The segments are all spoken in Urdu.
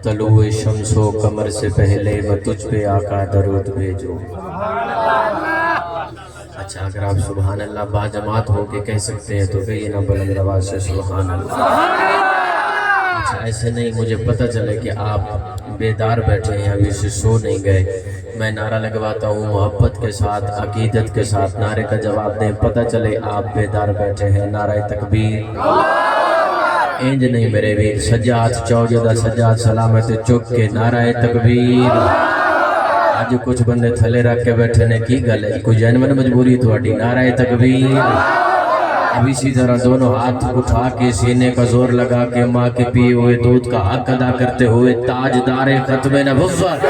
طلوع شمس و قمر سے پہلے میں تجھ پہ آقا درود بھیجوں۔ اچھا اگر آپ سبحان اللہ باجماعت ہو کے کہہ سکتے ہیں تو کہیے نا بلند آواز سے سبحان اللہ۔ اچھا ایسے نہیں، مجھے پتہ چلے کہ آپ بیدار بیٹھے ہیں، ابھی سے سو نہیں گئے، میں نعرہ لگواتا ہوں محبت کے ساتھ عقیدت کے ساتھ نعرے کا جواب دیں، پتہ چلے آپ بیدار بیٹھے ہیں۔ نعرہ تکبیر، اینج نہیں میرے ویر، سجاد چوجدہ سجاد سلامت چک کے نعرہ تکبیر۔ آج کچھ بندے تھلے رکھ کے بیٹھے نے کی گل ہے، کوئی جنمن مجبوری تو اٹھی نعرہ تکبیر۔ اب اسی طرح دونوں ہاتھ اٹھا کے سینے کا زور لگا کے ماں کے پیے ہوئے دودھ کا حق ادا کرتے ہوئے تاجدار ختم نبوت،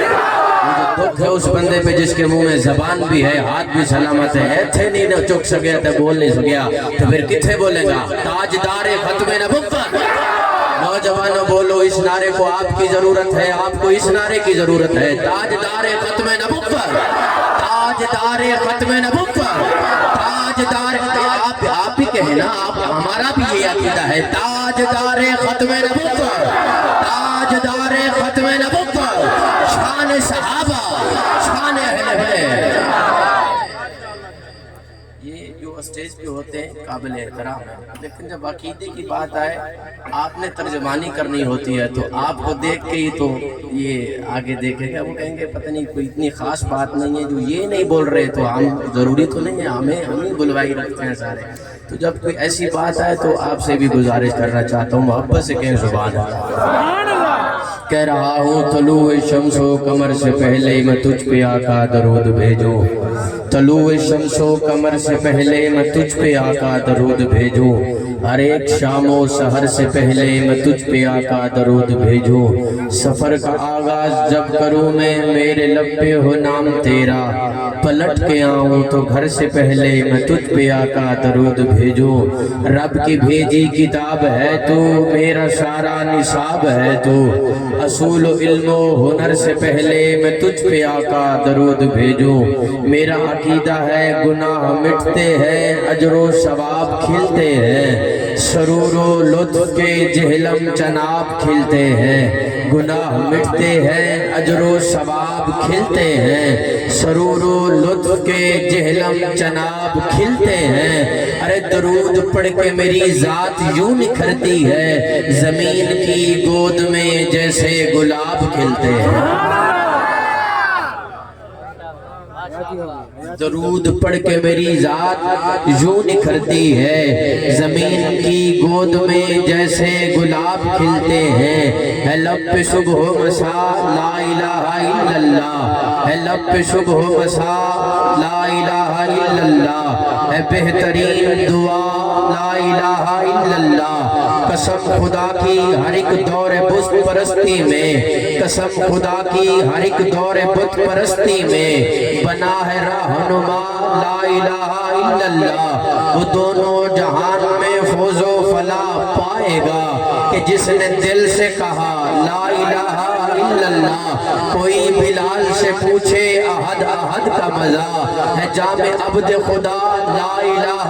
دکھ ہے اس بندے پہ جس کے منہ میں زبان بھی ہے ہاتھ بھی سلامت ہے، ایتھے نہیں نہ چک سکیا تھے بول نہیں سکیا تو پھر کتھے بولے گا؟ تاجدار ختم نبوت۔ نوجوانوں بولو، اس نعرے کو آپ کی ضرورت ہے، آپ کو اس نعرے کی ضرورت ہے۔ تاجدار ختم نبوت، تاجدار ختم نبوت، تاجدار آپ ہی کہیں نا، ہمارا بھی یہ عقیدہ ہے۔ تاجدار ختم نبوت، تاجدار ختم نبوت، شان صحابہ، شان اہل بیت۔ یہ جو اسٹیج پہ ہوتے ہیں قابل احترام ہے، لیکن جب عقیدے کی بات آئے آپ نے ترجمانی کرنی ہوتی ہے تو آپ کو دیکھ کے ہی تو یہ آگے دیکھے گا، وہ کہیں گے پتہ نہیں کوئی اتنی خاص بات نہیں ہے جو یہ نہیں بول رہے تو ہم ضروری تو نہیں ہے، ہمیں بلوائی رکھتے ہیں سارے۔ تو جب کوئی ایسی بات آئے تو آپ سے بھی گزارش کرنا چاہتا ہوں، محبت سے کہیں سبحان اللہ۔ کہہ رہا ہوں طلوع شمس و قمر سے پہلے میں تجھ پہ آقا درود بھیجوں، طلوع شمس و قمر سے پہلے میں تجھ پہ آقا درود بھیجوں، ہر ایک شام و سحر سے پہلے میں تجھ پہ آقا درود بھیجوں، سفر کا آغاز جب کروں میں میرے لب پہ ہو نام تیرا، پلٹ کے آؤں تو گھر سے پہلے میں تجھ پہ آقا درود بھیجوں، رب کی بھیجی کتاب ہے تو میرا سارا نصاب ہے تو، اصول و علم و ہنر سے پہلے میں تجھ پہ آقا درود بھیجوں، میرا عقیدہ ہے گناہ مٹتے ہیں اجر و ثواب کھلتے ہیں، سرور و لطف کے جہلم چناب کھلتے ہیں، گناہ مٹتے ہیں اجر و ثواب کھلتے ہیں، سرور و لطف کے جہلم چناب کھلتے ہیں، ارے درود پڑھ کے میری ذات یوں نکھرتی ہے، زمین کی گود میں جیسے گلاب کھلتے ہیں۔ درود پڑھ کے میری ذات یوں نکھرتی ہے، زمین کی گود میں جیسے گلاب کھلتے ہیں، ہے لب پہ صبح و مساء لا الہ الا اللہ، ہے لب پہ صبح و مساء لا الہ الا اللہ، ہے بہترین دعا لا الہ الا اللہ، قسم خدا کی ہر ایک دور بت پرستی میں، قسم خدا کی ہر ایک دور بت پرستی میں بنا ہے رہنما لا الہ الا اللہ، وہ دونوں جہان میں فوز و فلاح پائے گا کہ جس نے دل سے کہا لا الہ الا اللہ، کوئی بلال سے پوچھے احد احد کا مزہ ہے، جامع عبد خدا لا الہ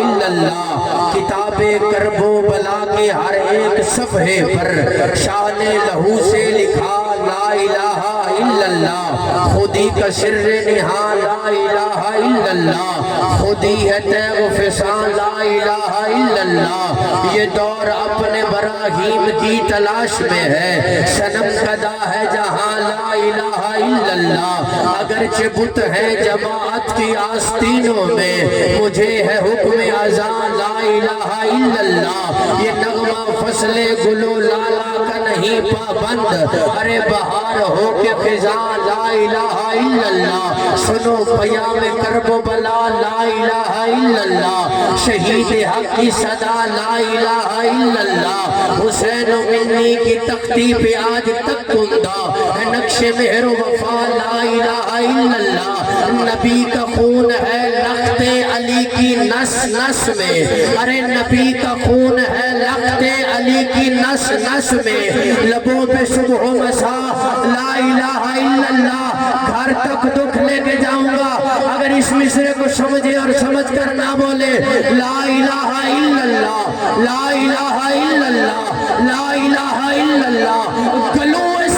الا اللہ، کتاب کرب و بلا کے ہر ایک صفحے پر شان لہو سے لکھا لا الہ الا اللہ، خودی کا سر نہا لا الہ الا اللہ، خودی ہے تیغ و فسان لا الہ الا اللہ، یہ دور اپنے براہیم کی تلاش میں ہے، صنم کدا ہے جہاں لا الہ الا اللہ، اگرچہ بت ہے جماعت کی آستینوں میں، مجھے ہے حکم اذان لا الہ الا اللہ، یہ نغمہ فصل گلو لالا کا نہیں پابند، ارے بہار ہو کے خزاں لا الہ الا اللہ، سنو پیام کرب و بلا لا الہ الا اللہ، شہید حق کی صدا لا الہ الا اللہ، حسین و منی کی تختی پہ آج تک کندہ ہے نقش مہر و وفا لا الہ الا اللہ، نبی کا خون ہے لخت علی کی نس نس میں، ارے نبی کا خون ہے لخت علی کی نس نس میں، لبوں پہ صبح و مساء لا الہ الا اللہ، گھر تک دکھ لے کے جاؤں گا اگر اس مصرے کو سمجھے اور سمجھ کر نہ بولے لا الہ الا اللہ، لا الہ الا اللہ، لا الہ الا اللہ، گلوں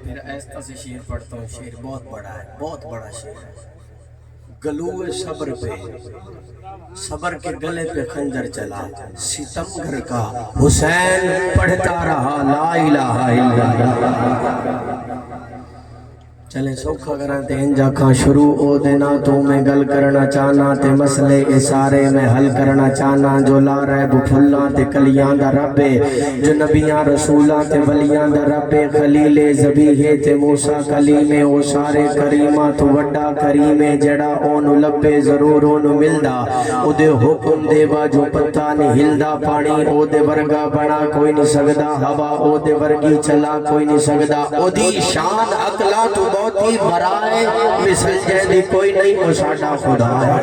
پھر ایستا سے شعر پڑھتا ہوں. شعر بہت بڑا ہے, بہت بڑا شعر ہے. گلوے صبر پہ, صبر کے گلے پہ خنجر چلا, ستم گھر کا حسین پڑھتا رہا لا الہ الا اللہ. چلے سوکھا کرا تے انجا کھا شروع او دینا تو میں گل کرنا چاہنا تے مسئلے سارے میں حل کرنا چاہنا. جو لا رہے بھولاں تے کلیاں دا رب جو نبیاں رسولاں تے ولیاں دا رب خلیل ذبیح تے موسیٰ کلیم او سارے کریماں تو وڈا کریم جڑا اونو لبے ضرور اونو ملدا او دے حکم دے با جو پتہ نہیں ہلدا. پانی او دے ورگا بنا کوئی نہیں سکدا, ہوا او دے ورگی چلا کوئی نہیں سکدا. او دی شان عقلا تو بہت ہی برائے مثل جیندی کوئی نہیں وہ ساڈا خدا ہے.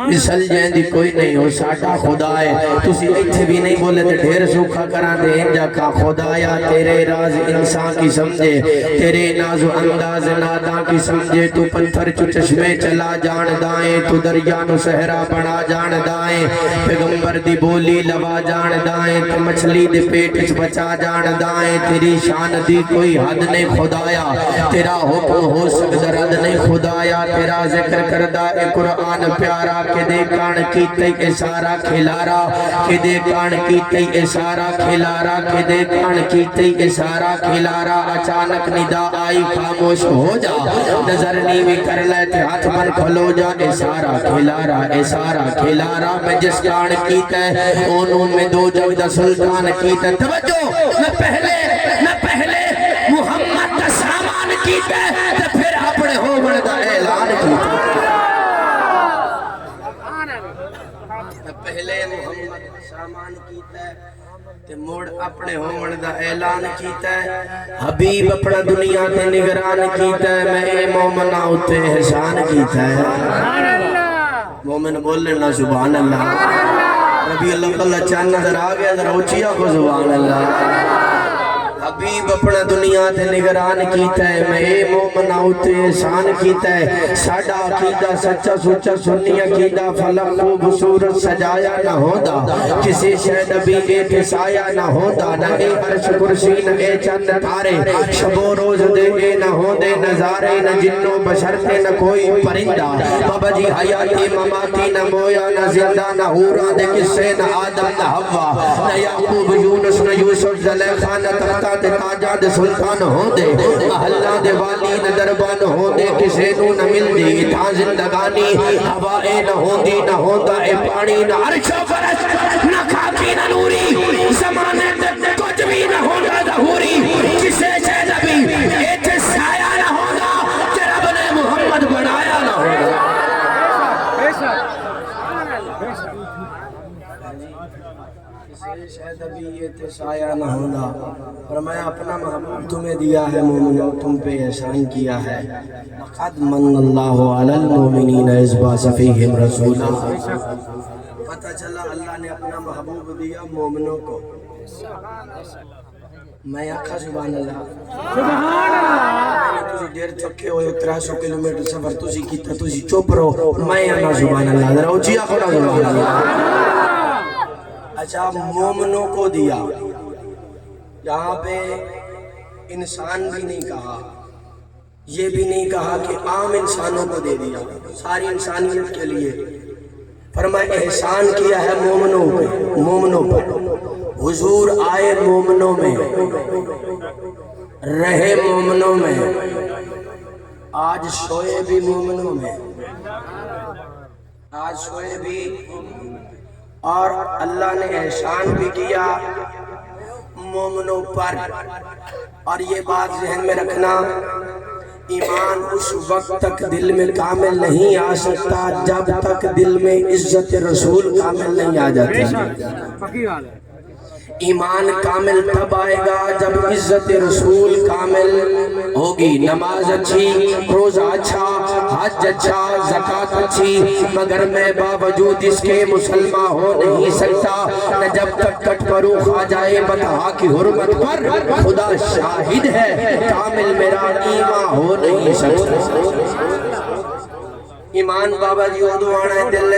مثل جیندی کوئی نہیں وہ ساڈا خدا ہے. تسی ایتھے بھی نہیں بولے تے ڈھیر سوکھا کرا دے انجا کا خدایا تیرے راز انسان کی سمجھے, تیرے ناز و انداز ناداں کی سمجھے. تو پتھر چو چشمے چلا جان دائیں, تو دریا نو صحرا بنا جان دائیں, پیغمبر دی بولی لوا جان دائیں, تو مچھلی دے پیٹ چ بچا جان دائیں. تیری شان دی کوئی حد نہیں خدایا, تیرا حکم ہو سکتا رد نہیں خدایا. تیرا ذکر کردہ اے قرآن پیارا کہ دے کان کیتے اے سارا کھلارا, کہ دے کان کیتے اے سارا کھلارا, کہ دے کان کیتے اے سارا کھلارا. اچانک ندا آئی خاموش ہو جا, نظر نیوی کر لے تے ہاتھ بن کھلو جا. اے سارا کھلارا اے سارا کھلارا, میں جس کان کیتے اونوں میں دو جگ دا سلطان کیتے. توجہ, میں پہلے محمد دا سامان کیتے تے پھر اپنے ہومن دا اعلان کیتے. پہلے محمد سامان کیتا ہے تے موڑ اپنے ہومن دا اعلان کیتا ہے. حبیب اپنا دنیا تے نگران کیتا ہے, میں مومنہ اتے احسان کیتا ہے. مومن بول لینا سبحان اللہ. ربی اللہ اللہ چاند نظر آگیا ذرا اچھیا کو سبحان اللہ. حبیب اپنا دنیا تے نگران کیتا ہے, میں مومنہ اتے احسان کیتا ہے. ساڈا عقیدہ سچا سچا سنی عقیدہ, فلک خوبصورت سجایا نہ ہوندا, کسی شے نبی اے سایہ نہ ہوندا. نہ اے عرش کرسی نہ اے چند تارے, شب و روز دے اے نہ ہوندے نظارے. نہ جنوں بشر تے نہ کوئی پرندہ, بابا جی حیاتی مماتی نہ مویا نہ زندہ. نہ حوراں دے قصے نہ آدم نہ حوا, نہ یعقوب یونس نہ یوسف زلیخا, نہ تختہ تے تاجہ دے سلطان ہوں دے, محلہ دے والی نہ دربان ہوں دے. کسے نو نہ مل دی اتھا زندگانی, ہوائے نہ ہوندی نہ ہوندا اے پانی. نہ عرش و فرش نہ خاکی نہ نوری, زمانے تے کچھ بھی نہ ہوندا ظہوری. کسے شے نبی ایتھے سایہ نہ ہوندا, تے رب نے محمد بنایا نہ ہوندا. شاید ابھی یہ تے سایہ نہ ہونا. فرمایا اپنا محبوب تمہیں دیا ہے مومنوں, تم پہ احسان کیا ہے. لقد من اللہ علی المومنین اذ بعث فیہم رسولا. پتہ چلا اللہ نے اپنا محبوب دیا مومنوں کو. میں آکھا سبحان اللہ. سبحان اللہ. تسی دیر تھکے ہوئے 300 کلومیٹر سفر تسی کیتا, تسی چپ رہو. میں آنا سبحان اللہ, ذرا اچھی آکھو نا سبحان اللہ. اچھا مومنوں کو دیا, یہاں پہ انسان بھی نہیں کہا, یہ بھی نہیں کہا کہ عام انسانوں کو دے دیا, ساری انسانیت کے لیے. فرمایا احسان کیا ہے مومنوں پر. حضور آئے مومنوں میں, رہے مومنوں میں, آج سوئے بھی مومنوں میں, آج سوئے بھی. اور اللہ نے احسان بھی کیا مومنوں پر. اور یہ بات ذہن میں رکھنا, ایمان اس وقت تک دل میں کامل نہیں آ سکتا جب تک دل میں عزت رسول کامل نہیں آ جاتی. ایمان کامل تب آئے گا جب عزت رسول کامل ہوگی. نماز اچھی, روزہ اچھا, حج اچھا, زکاة اچھی, مگر میں باوجود اس کے مسلمان ہو نہیں سکتا نہ جب تک کٹ پرو کھا جائے بطحا کی حرمت پر. خدا شاہد ہے کامل میرا ایمان ہو نہیں سکتا. ایمان بابا جی ادو آنا ہے دل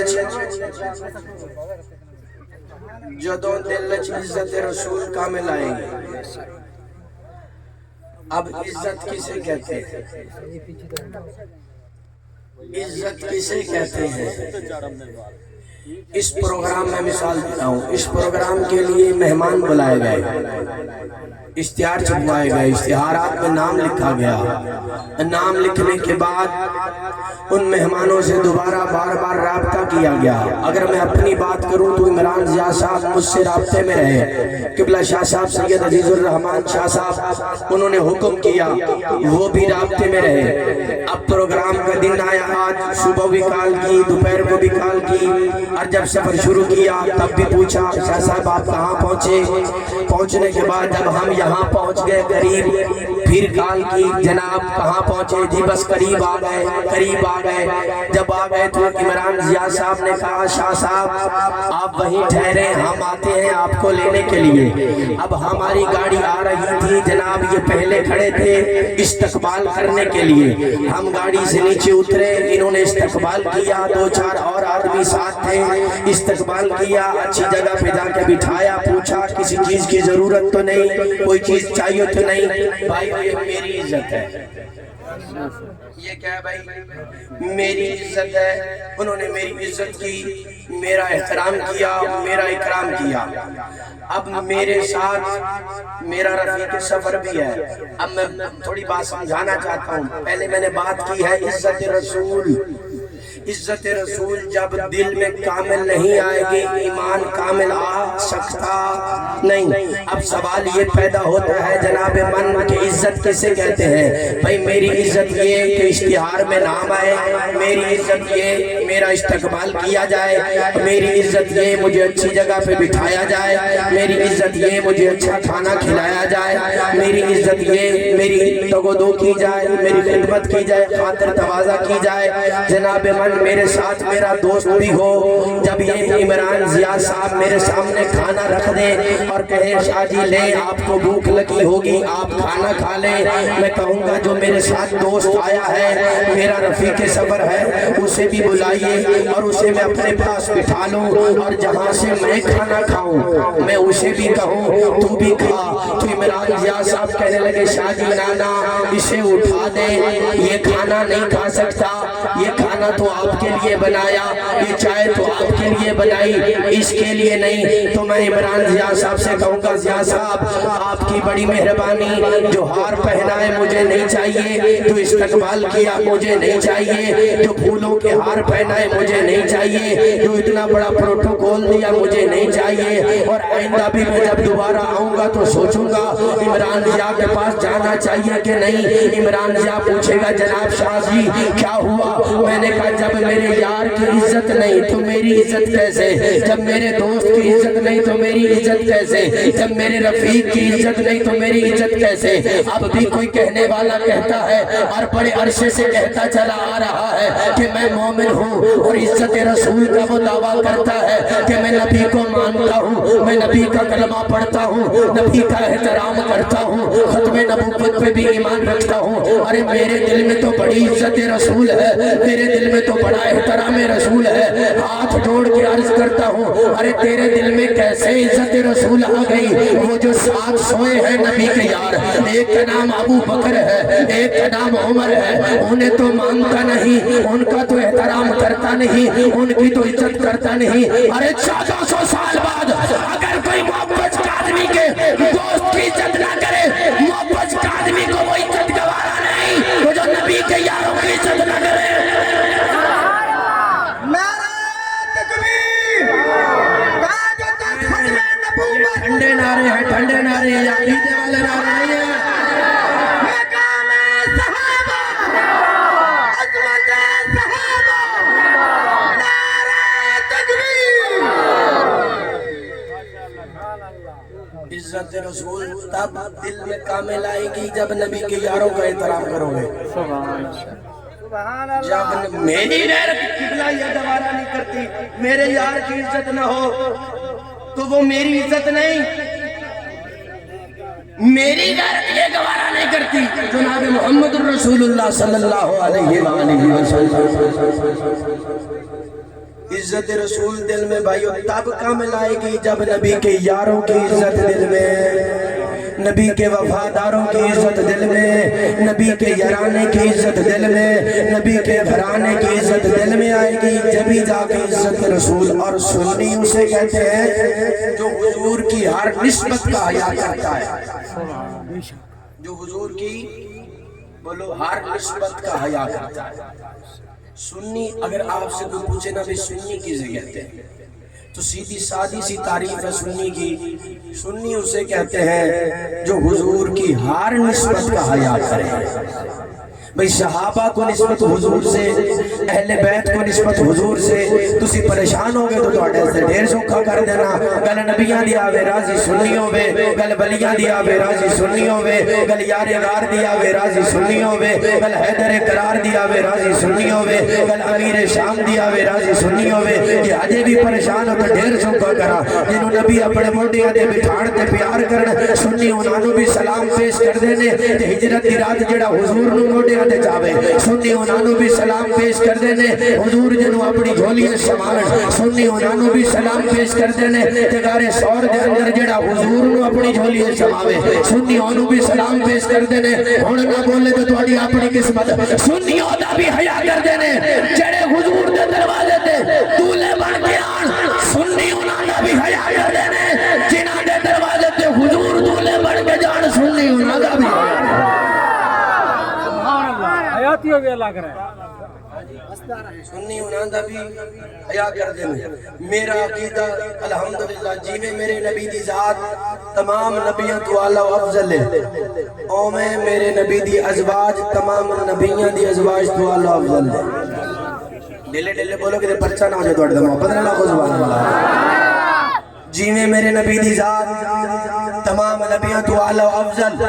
جدوں دل عزت رسول کامل آئے گی. اب عزت کسے کہتے ہیں؟ عزت کسے کہتے ہیں؟ اس پروگرام میں مثال دیتا ہوں، اس پروگرام کے لیے مہمان بلائے گئے، اشتہار چھپوائے گئے، اشتہارات میں نام لکھا گیا، نام لکھنے کے بعد ان مہمانوں سے دوبارہ بار بار رابطہ کیا گیا۔ اگر میں اپنی بات کروں تو عمران ضیاء صاحب مجھ سے رابطے میں رہے، قبلہ شاہ صاحب سید عزیز الرحمان شاہ صاحب انہوں نے حکم کیا، وہ بھی رابطے میں رہے۔ اب پروگرام کا دن آیا، آج صبح بھی کال کی، دوپہر کو بھی کال کی، اور جب سفر شروع کیا تب بھی پوچھا شاہ صاحب آپ کہاں پہنچے؟ پہنچنے کے بعد جب ہم یہاں پہنچ گئے قریب، پھر کال کی جناب کہاں پہنچے؟ جی بس قریب آ گئے، قریب آ گئے۔ جب آ گئے تو عمران ضیاء صاحب نے کہا شاہ صاحب آپ وہیں ٹھہرے، ہم آتے ہیں آپ کو لینے کے لیے۔ اب ہماری گاڑی آ رہی تھی جناب، یہ پہلے کھڑے تھے استقبال کرنے کے لیے، ہم گاڑی سے نیچے اترے، انہوں نے استقبال کیا، دو چار اور آدمی ساتھ تھے، استقبال کیا، اچھی جگہ پہ جا کے بٹھایا، پوچھا کسی چیز کی ضرورت تو نہیں، کوئی چیز چاہیے تو نہیں؟ بھائی یہ میری عزت ہے، یہ کیا ہے بھائی؟ میری عزت ہے۔ انہوں نے میری عزت کی، میرا احترام کیا، میرا اکرام کیا۔ اب میرے ساتھ میرا رفیق سفر بھی ہے۔ اب میں تھوڑی بات سمجھانا چاہتا ہوں، پہلے میں نے بات کی ہے عزت رسول۔ عزت رسول جب دل میں کامل نہیں آئے گی، ایمان کامل آ سکتا نہیں۔ اب سوال یہ پیدا ہوتا ہے جناب من کہ عزت کسے کہتے ہیں؟ بھائی میری عزت یہ کہ اشتہار میں نام آئے، میری عزت یہ میرا استقبال کیا جائے، میری عزت یہ مجھے اچھی جگہ پہ بٹھایا جائے، میری عزت یہ مجھے اچھا کھانا کھلایا جائے، میری عزت یہ میری تگودو کی جائے، میری خدمت کی جائے، خاطر تواضع کی جائے۔ جناب من میرے ساتھ میرا دوست بھی ہو، جب یہ عمران ضیاء صاحب میرے سامنے کھانا رکھ دیں اور کہے شاہ جی لیں آپ کو بھوک لگی ہوگی آپ کھانا کھا لیں، میں کہوں گا جو میرے ساتھ دوست آیا ہے میرا رفیق سفر ہے اسے بھی بلائیے اور اسے میں اپنے پاس بٹھا لوں، اور جہاں سے میں کھانا کھاؤں میں اسے بھی کہوں تو بھی کھا۔ تو عمران ضیاء صاحب کہنے لگے شاہ جی نانا اسے اٹھا دیں، یہ کھانا نہیں کھا سکتا، یہ کھانا تو آپ کے لیے بنایا، یہ چائے تو آپ کے لیے بنائی، اس کے لیے نہیں۔ تو میں عمران ضیاء صاحب سے کہوں گا ضیاء صاحب آپ کی بڑی مہربانی، جو ہار پہنائے مجھے نہیں چاہیے، جو استقبال کیا مجھے نہیں چاہیے، جو پھولوں کے ہار پہنائے مجھے نہیں چاہیے، جو اتنا بڑا پروٹوکول دیا مجھے نہیں چاہیے، اور آئندہ بھی میں جب دوبارہ آؤں گا تو سوچوں گا عمران ضیاء کے پاس جانا چاہیے کہ نہیں۔ عمران ضیاء پوچھے گا جناب شاہ جی کیا ہوا؟ میں نے کہا جب میرے یار کی عزت نہیں تو میری عزت کیسے؟ جب میرے دوست کی عزت نہیں تو میری عزت کیسے؟ جب میرے رفیق کی عزت نہیں تو میری عزت کیسے؟ اب بھی کوئی کہنے والا کہتا ہے اور بڑے عرصے سے کہتا چلا آ رہا ہے کہ میں مومن ہوں اور عزت رسول کا وہ دعویٰ کرتا ہے کہ میں نبی کو مانتا ہوں، میں نبی کا کلمہ پڑھتا ہوں، نبی کا احترام کرتا ہوں، ختم نبوت پہ بھی ایمان رکھتا ہوں۔ ارے میرے دل میں تو بڑی عزت رسول ہے، میرے دل میں تو بڑا احترام رسول ہے، ہاتھ جوڑ کے عرض کرتا ہوں ارے تیرے دل میں کیسے عزت رسول آ گئی؟ وہ جو ساتھ سوئے ہیں نبی کے یار، ایک کا نام ابو بکر ہے، ایک کا نام عمر ہے، انہیں تو مانتا نہیں، ان کا تو احترام کرتا نہیں، ان کی تو عزت کرتا نہیں۔ ارے 1400 سال بعد اگر کوئی محبت کا آدمی کے دوست کی عزت نہ کرے، محبت کا آدمی کو وہ عزت گوارا نہیں، وہ جو نبی کے یاروں کی عزت نہ کرے۔ ٹھنڈے نعرے ہیں، ٹھنڈے نعرے ہیں، عقیدے والے نعرے نہیں ہیں۔ مقام صحابہ، عظمت صحابہ، نعرہ تکبیر۔ عزت رسول تب دل میں کامل آئے گی جب نبی کے یاروں کا احترام کرو گے۔ جب میری غیرت قبلہ یہ گوارا نہیں کرتی، میرے یار کی عزت نہ ہو تو وہ میری عزت نہیں، میری غیرت یہ گوارا نہیں کرتی۔ جناب محمد الرسول اللہ صلی اللہ علیہ وآلہ وسلم عزت رسول دل میں بھائیو تب کامل آئے گی جب نبی کے یاروں کی عزت دل میں نبی کے وفاداروں کی عزت دل میں، نبی کے یارانے کی عزت دل میں، نبی کے گھرانے کی عزت دل میں آئے گی جبھی جا کے عزت رسول۔ اور سنی اسے کہتے ہیں جو حضور کی ہر نسبت کا حیا کرتا ہے، جو حضور کی بولو ہر نسبت کا حیا کرتا ہے۔ سنی اگر آپ سے کوئی پوچھے نا بھی سنی کسے کہتے ہیں تو سیدھی سادی سی تعریف ہے سنی کی، سنی اسے کہتے ہیں جو حضور کی ہر نسبت کا حیا کرے۔ بھئی صحابہ کو نسبت حضور سے، اہل بیت کو نسبت حضور سے، تسی پریشان ہو گئے تو توڑے سے ڈھیر سوکھا کر دینا، گل نبیاں دیا وے راضی سنی ہوئے، گل بلیاں دیا وے راضی سنی ہوئے، گل یار غار دیا وے راضی سنی ہوئے، گل حیدر قرار دیا وے راضی سنی ہوئے، گل امیر شام دیا وے راضی سنی ہوئے۔ یہ آجے بھی پریشان ہو تو ڈھیر سوکھا کرا، جنہوں نبی اپنے موڈیاں دے بٹھاڑ تے پیار کرن، سنی انہوں بھی سلام پیش کر دینے، تے ہجرت دی رات جڑا حضور نو موڈیاں دے جاوے، سنی انہوں بھی سلام پیش کر دینے، حضور جنہوں اپنی جھولیاں سمارن، سنی انہوں بھی سلام پیش کر دینے، تے غارِ سور دے اندر جڑا حضور نو اپنی جھولیاں سماوے، سنی انہوں بھی سلام پیش کر دینے۔ ہن نہ بولے تو تہاڈی اپنی قسمت، سنی دا بھی حیا کر دینے، جڑے حضور دے دروازے تے دولے بن کے آن، سنی انہوں دا بھی حیا کر دینے، جنہاں دے دروازے تے حضور دولے بن کے جان، سنی انہوں دا بھی حیا کر دینے۔ حیاتی ہو گیا لگ رہا ہے، سنی انہوں دا بھی حیا کر دینے۔ میرا عقیدہ الحمدللہ جیوے میرے نبی دی ذات تمام نبیوں تو اعلیٰ و افضل ہے، او میں میرے نبی دی ازواج تمام نبیوں دی ازواج تو اعلیٰ و افضل ہے۔ ڈیلے ڈیلے بولو کہ پرچہ نہ ہو جائے توڑ دمو بدر اللہ کو زبان اللہ۔ جیوے میرے نبی دی ذات تمام نبیوں تو اعلیٰ و افضل،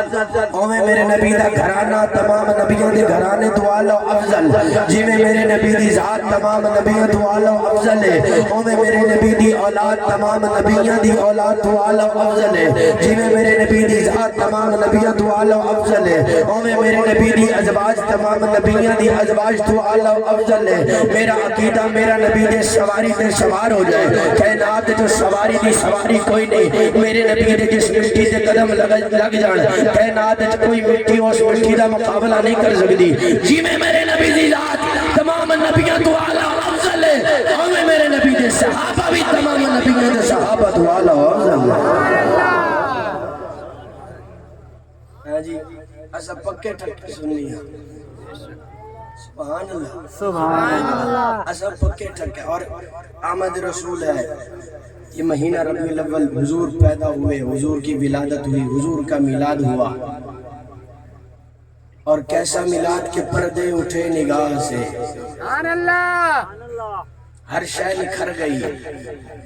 اوے میرے نبی دا گھرانہ تمام نبیوں دے گھرانے تو اعلیٰ و افضل، جیوے میرے نبی دی ذات تمام نبیوں تو اعلیٰ و افضل ہے، اوے میرے نبی دی اولاد تمام نبیوں دی اولاد تو اعلیٰ و افضل ہے، جیوے میرے نبی دی ذات تمام نبیوں تو اعلیٰ و افضل ہے، اوے میرے نبی دی ازواج تمام نبیوں دی ازواج تو اعلیٰ و افضل ہے۔ میرا عقیدہ میرا نبی دے سواری تے سوار ہو جائے، کائنات جو سواری دی سواری کوئی نہیں، میرے نبی دے جس مٹی دے قدم لگ جان، کائنات جو کوئی مٹی اس مٹی دا مقابلہ نہیں کر سکتی، جی میں میرے نبی دی ذات تمام نبیوں تو اعلیٰ و افضل ہے، اور میرے نبی دے صحابہ بھی تمام نبیوں دے صحابہ تو اعلیٰ و افضل ہے۔ ہاں جی ایسا پکے ٹھکے سننی ہے، سبحان اللہ سبحان اللہ، ایسا پکے ٹھکے۔ اور آمد رسول ہے، یہ مہینہ ربیع الاول حضور پیدا ہوئے، حضور کی ولادت ہوئی، حضور کا میلاد ہوا، اور کیسا میلاد کے پردے اٹھے نگاہ سے، سبحان اللہ، ہر شے نکھر گئی،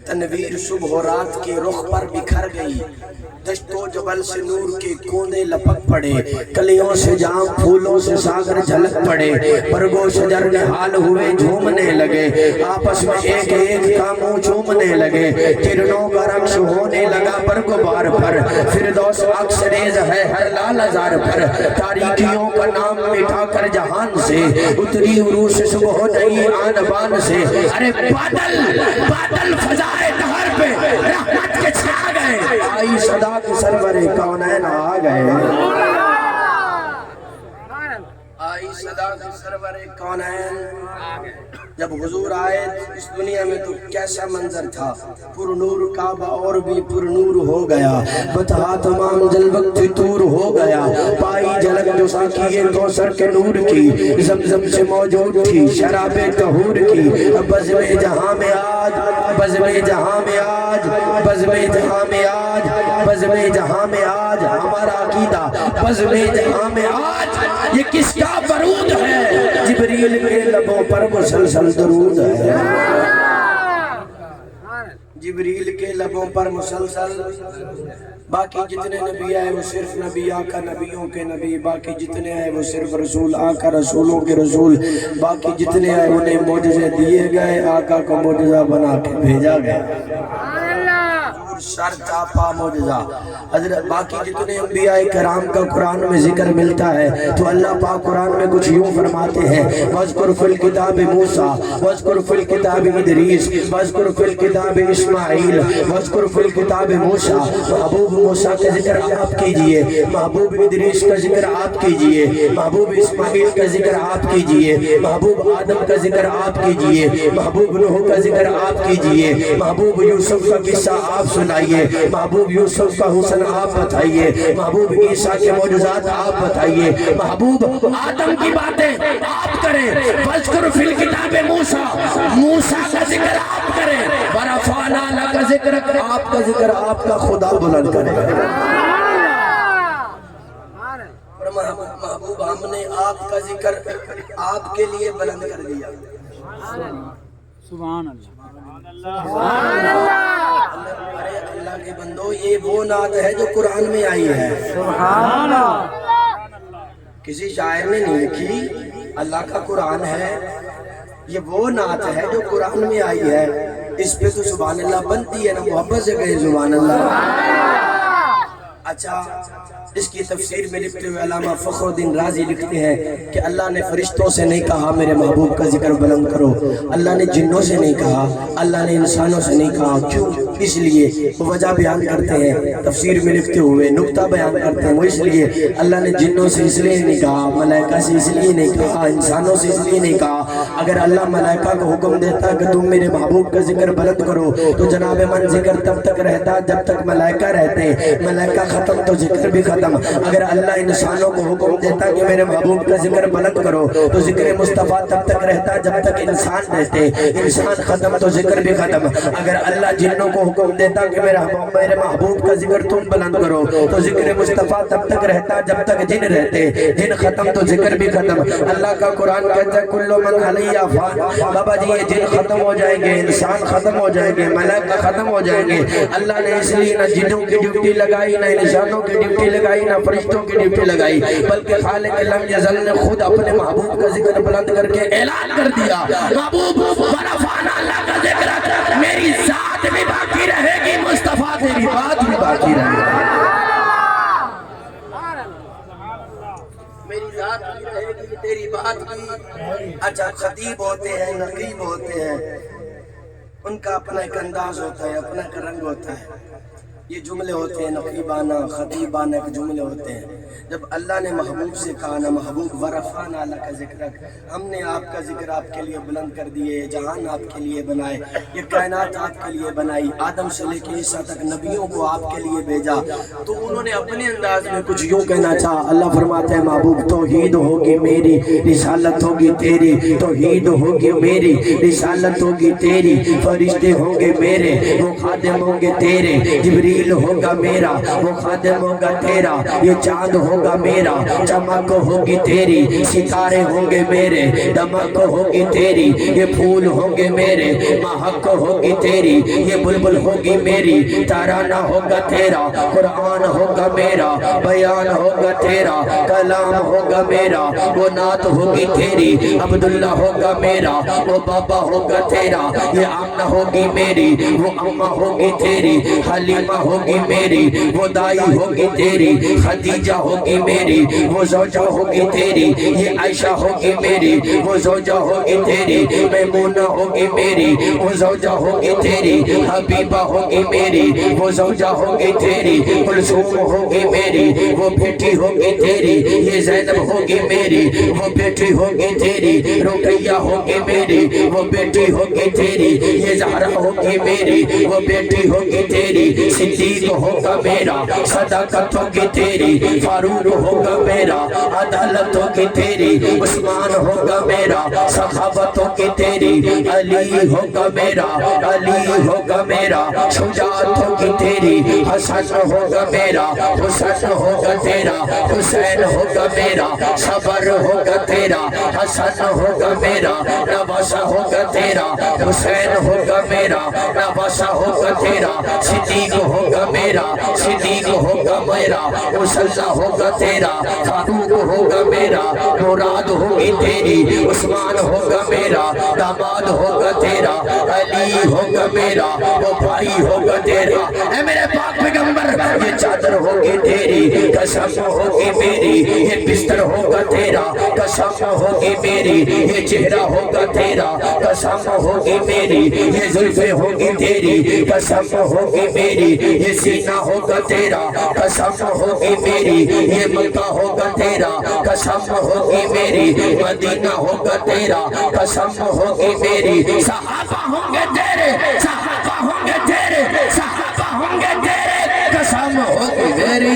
تنویر صبح و رات کے رخ پر بکھر گئی، دشت و جبل سے نور کے کونے لپک پڑے، کلیوں سے جام پھولوں سے ساگر جھلک پڑے، برگو شجر نہال ہوئے جھومنے لگے، آپس میں ایک ایک کا منہ چومنے لگے، کرنوں کا رقص ہونے لگا برگ و بار پر، فردوس عکس ریز ہے ہر لال ازار پر، تاریکیوں کا نام مٹا کر جہان سے، اتری عروس صبح نئی آن بان سے، ارے بادل فضائے دہر پہ رحمت کے چھا گئے، آئی صدا کی سرور کونین آ گئے، آئی صدا کی سرور کونین آ گئے۔ جب حضور آئے اس دنیا میں تو کیسا منظر تھا، پر نور کعبہ اور بھی پر نور ہو گیا، بتا تمام جلوت فطور ہو گیا، پائی جھلک جو ساکی کوثر کے نور کی، زمزم سے موجود تھی شراب طہور کی، بزم جہاں میں آج، بزم جہاں میں آج، بزم جہاں میں آج، بزم جہاں میں آج، ہمارا عقیدہ بزم جہاں میں آج، یہ کس کا برود ہے، جبریل کے لبوں پر مسلسل درود ہے، جبریل کے لبوں پر مسلسل، باقی جتنے نبی آئے وہ صرف نبی آقا نبیوں کے نبی، باقی جتنے آئے وہ صرف رسول آقا رسولوں کے رسول، باقی جتنے آئے انہیں معجزے دیے گئے، آقا کو معجزہ بنا کے بھیجا گیا۔ حضور سر چاپا معجزہ. حضرت باقی جتنے انبیاء کرام کا قرآن میں ذکر ملتا ہے تو اللہ پاک قرآن میں کچھ یوں فرماتے ہیں وَاذْكُرْ فِي الْكِتَابِ مُوسَىٰ وَاذْكُرْ فِي الْكِتَابِ إِدْرِيسَ وَاذْكُرْ فِي الْكِتَابِ إِسْمَاعِيلَ وَاذْكُرْ فِي الْكِتَابِ مُوسَىٰ. محبوب موسیٰ کا ذکر آپ کیجئے, محبوب ادریس کا ذکر آپ کیجئے, محبوب اسماعیل کا ذکر آپ کیجئے, محبوب آدم کا ذکر آپ کیجئے, محبوب نوح کا ذکر آپ کیجئے, محبوب یوسف کا قصہ آپ سنائیے, محبوب یوسف کا حسن آپ بتائیے, محبوب عیسیٰ کے معجزات آپ بتائیے, محبوب آدم کی باتیں آپ کریں. وَاذْكُرْ فِي الْكِتَابِ مُوسَىٰ, موسیٰ کا ذکر آپ کریں. وَرَفَعْنَا لَكَ ذِكْرَكَ, آپ کا ذکر آپ کا خدا بلند کرے. محبوب ہم نے آپ کا ذکر آپ کے لیے بلند کر دیا. سبحان اللہ. ارے اللہ کے بندو, یہ وہ نعت ہے جو قرآن میں آئی ہے. سبحان اللہ. کسی شاعر نے نہیں لکھی, اللہ کا قرآن ہے. یہ وہ نعت ہے جو قرآن میں آئی ہے. اس پہ تو سبحان اللہ بنتی ہے نا, محبت سے کہیں سبحان اللہ. اچھا, اس کی تفسیر میں لکھتے ہوئے علامہ فخر الدین رازی لکھتے ہیں کہ اللہ نے فرشتوں سے نہیں کہا میرے محبوب کا ذکر بلند کرو, اللہ نے جنوں سے نہیں کہا, اللہ نے انسانوں سے نہیں کہا. کیوں؟ اس لیے وہ وجہ بیان کرتے ہیں تفسیر میں لکھتے ہوئے, نقطہ بیان کرتے ہیں. وہ اس لیے اللہ نے جنوں سے اس لیے نہیں کہا, ملائکہ سے اس لیے نہیں کہا, انسانوں سے اس لیے نہیں کہا. اگر اللہ ملائکہ کو حکم دیتا کہ تم میرے محبوب کا ذکر بلند کرو تو جناب من ذکر تب تک رہتا جب تک ملائکہ رہتے. ملائکہ ختم تو ذکر بھی ختم. اگر اللہ انسانوں کو حکم دیتا کہ میرے محبوب کا ذکر بلند کرو تو ذکر مصطفیٰ تب تک رہتا جب تک انسان رہتے. انسان ختم تو ذکر بھی ختم. اگر اللہ جنوں کو حکم دیتا کہ میرے محبوب کا ذکر تم بلند کرو تو ذکر مصطفیٰ تب تک رہتا جب تک جن رہتے. جن ختم تو ذکر بھی ختم. اللہ کا قرآن کہتا ہے کل من علیہ فان. بابا جی یہ جن ختم ہو جائیں گے, انسان ختم ہو جائیں گے, ملائکہ ختم ہو جائیں گے. اللہ نے اس لیے نہ جنوں کی ڈیوٹی لگائی, نہ انسانوں کی ڈیوٹی لگائی, نہ فرشتوں کی ڈیوٹی لگائی, بلکہ خالق لم یزل نے خود اپنے محبوب کا ذکر بلند کر کے اعلان کر دیا محبوب ورفعنا اللہ کا ذکر, میری ذات بھی باقی رہے گی, مصطفیٰ تیری بات بھی باقی رہے گی. میری ذات بھی رہے گی, تیری بات بھی. اچھا, خطیب ہوتے ہیں, نقیب ہوتے ہیں, ان کا اپنا ایک انداز ہوتا ہے, اپنا ایک رنگ ہوتا ہے. یہ جملے ہوتے ہیں نقیبانہ, خطیبانہ کے جملے ہوتے ہیں. جب اللہ نے محبوب سے کہا نا محبوب ورفعنا اللہ کا ذکر, ہم نے آپ کا ذکر آپ کے لیے بلند کر دیے, جہان آپ کے لیے بنائے, یہ کائنات آپ کے لیے بنائی, آدم سے لے کے عیسیٰ تک نبیوں کو آپ کے لیے بھیجا. تو انہوں نے اپنے انداز میں کچھ یوں کہنا چاہا. اللہ فرماتے ہیں محبوب توحید ہوگی میری, رسالت ہوگی تیری. توحید ہوگی میری, رسالت ہوگی تیری. فرشتے ہوں گے میرے, وہ خادم ہوں گے تیرے. جبریل ہوگا میرا, وہ خادم ہوگا تیرا. یہ چاند ہوگا میرا, چمک ہوگی تیری. ستارے ہوں گے میرے, دمک ہوگی تیری. یہ پھول ہوں گے میرے, مہک ہوگی تیری. یہ بلبل ہوگی میری, ترانہ ہوگا تیرا. قرآن ہوگا میرا, بیان ہوگا تیرا. کلام ہوگا میرا, وہ نعت ہوگی تیری. عبداللہ ہوگا میرا, وہ بابا ہوگا تیرا. یہ آمنہ ہوگی میری, وہ اماں ہوگی تیری. حلیمہ ہوگی میری, وہ دائی ہوگی تیری. خدیجہ ہوگی میری, وہ زوجہ ہوگی تیری. یہ عائشہ ہوگی میری, وہ زوجہ ہوگی تیری. میمونہ ہوگی میری, وہ زوجہ ہوگی تیری. حبیبہ ہوگی میری, وہ زوجہ ہوگی تیری. کلثوم ہوگی میری, وہ بیٹی ہوگی تیری. یہ زینب ہوگی میری, وہ بیٹی ہوگی تیری. رقیہ ہوگی میری, وہ بیٹی ہوگی تیری. یہ زہرا ہوگی میری, وہ بیٹی ہوگی تیری. صدیق ہوگا میرا, صداقت ہوگی تیری. فاروق ہوگا میرا, عدالت ہوگی تیری. عثمان ہوگا میرا, سخاوت ہوگی تیری. علی ہوگا میرا, علی ہوگا میرا. شجاعت ہوگی تیری. حسن ہوگا میرا, حسن ہوگا تیرا. حسین ہوگا میرا, صبر ہوگا تیرا. حسن ہوگا میرا, نواسہ ہوگا تیرا. حسین ہوگا میرا, نواسہ ہوگا تیرا. صدیق ہوگا میرا، صدیق ہوگا میرا، مسلح ہوگا تیرا، فاروق ہوگا میرا، مراد ہوگی تیری، عثمان ہوگا میرا، داماد ہوگا تیرا، علی ہوگا میرا، وہ بھائی ہوگا تیرا، اے میرے پاک پیغمبر یہ چادر ہوگی تیری، قسم ہوگی میری، یہ بستر ہوگا تیرا، قسم ہوگی میری، یہ چہرہ ہوگا تیرا، قسم ہوگی میری، یہ زلفیں ہوگی تیری، قسم ہوگی میری، یہ سینہ ہوگا تیرا، قسم ہوگی میری، یہ مکہ ہوگا تیرا، قسم ہوگی میری، مدینہ ہوگا تیرا، قسم ہوگی میری، صحابہ ہوں گے تیرے، صحابہ ہوں گے تیرے، صحابہ ہوں گے تیرے، قسم ہوگی میری،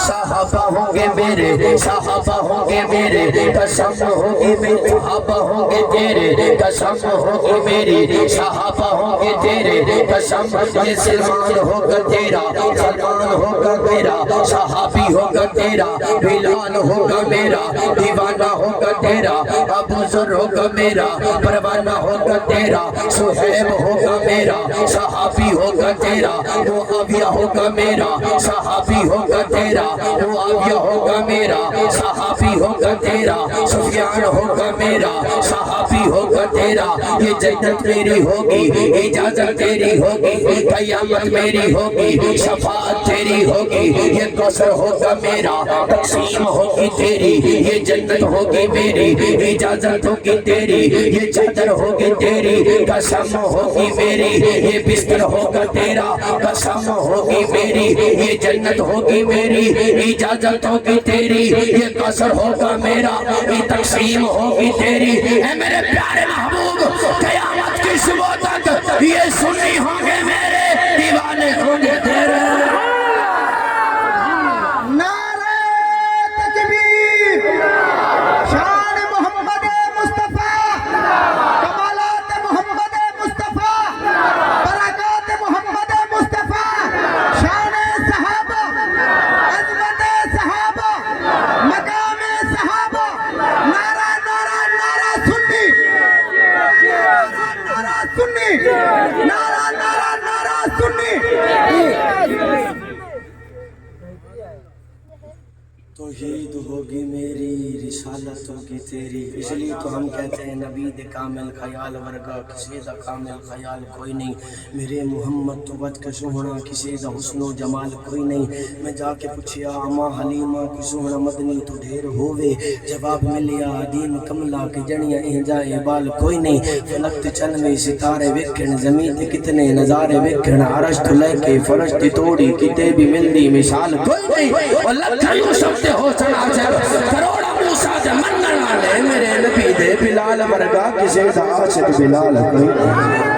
صحابہ ہوں گے میرے، صحابہ ہوں گے میرے، قسم ہوگی میری، صحابہ ہوں گے تیرے، قسم ہوگی میری، صحابہ ہوں گے تیرے، قسم، یہ سلمان ہوگا تیرا، سلمان ہوگا میرا، صحابی ہوگا تیرا، بلال ہوگا میرا، دیوانہ ہوگا تیرا، ابو ذر ہوگا میرا، پروانہ ہوگا تیرا، صہیب ہوگا میرا، صحابی ہوگا تیرا، معاویہ ہوگا میرا، صحابی ہوگا تیرا، معاویہ ہوگا میرا، صحابی ہوگا تیرا، سفیان ہوگا میرا، صحابی ہوگا تیرا، یہ جنت میری ہوگی، اجازت تیری ہوگی، قیامت میری ہوگی، شفاعت تیری ہوگی، یہ کوثر ہوگا میرا، تقسیم ہوگی تیری، یہ جنت ہوگی میری، اجازت ہوگی تیری، یہ چادر ہوگی تیری، قسم ہوگی میری، یہ بستر ہوگا تیرا، قسم ہوگی میری، یہ جنت ہوگی میری، اجازت ہوگی تیری، یہ قصر ہوگا میرا، یہ تقسیم ہوگی تیری، اے میرے پیارے محبوب قیامت کی صبح تک یہ سنی ہوں گے میرے، دیوانے ہوں گے تیرے۔ نعرہ تکبیر، شان محمد مصطفیٰ، کمالات محمد مصطفیٰ، برکات محمد مصطفیٰ، شان صحابہ، عظمت صحابہ، مقام صحابہ، نعرہ نعرہ نعرہ سنی، نعرہ سنی، نعرہ نعرہ نعرہ سنی۔ توحید ہوگی میری، رسالت ہوگی تیری، اس لیے تو ہم کہتے ہیں نبی دے کامل خیال ورگا کسی دا کامل خیال کوئی نہیں، میرے محمد تو بچ کے سوہنا کسی دا حسن و جمال کوئی نہیں۔ میں جا کے پوچھیا اما حلیمہ کو سوہنا مدنی تو ڈھیر ہووے، جواب ملیا دین کملا کے جڑیاں اہجائے بال کوئی نہیں، فلک تے چلوے ستارے ویکھن، زمین تے کتنے نظارے ویکھن، عرش تو لے کے فرش تے توڑی کتے بھی ملدی مثال کوئی نہیں، اور لکھا یوسف تے ہو سنا جب کروڑا موسیٰ دے منن والے، میرے نبی دے بلال ورگا کسی دا عاشق بلال کوئی نہیں۔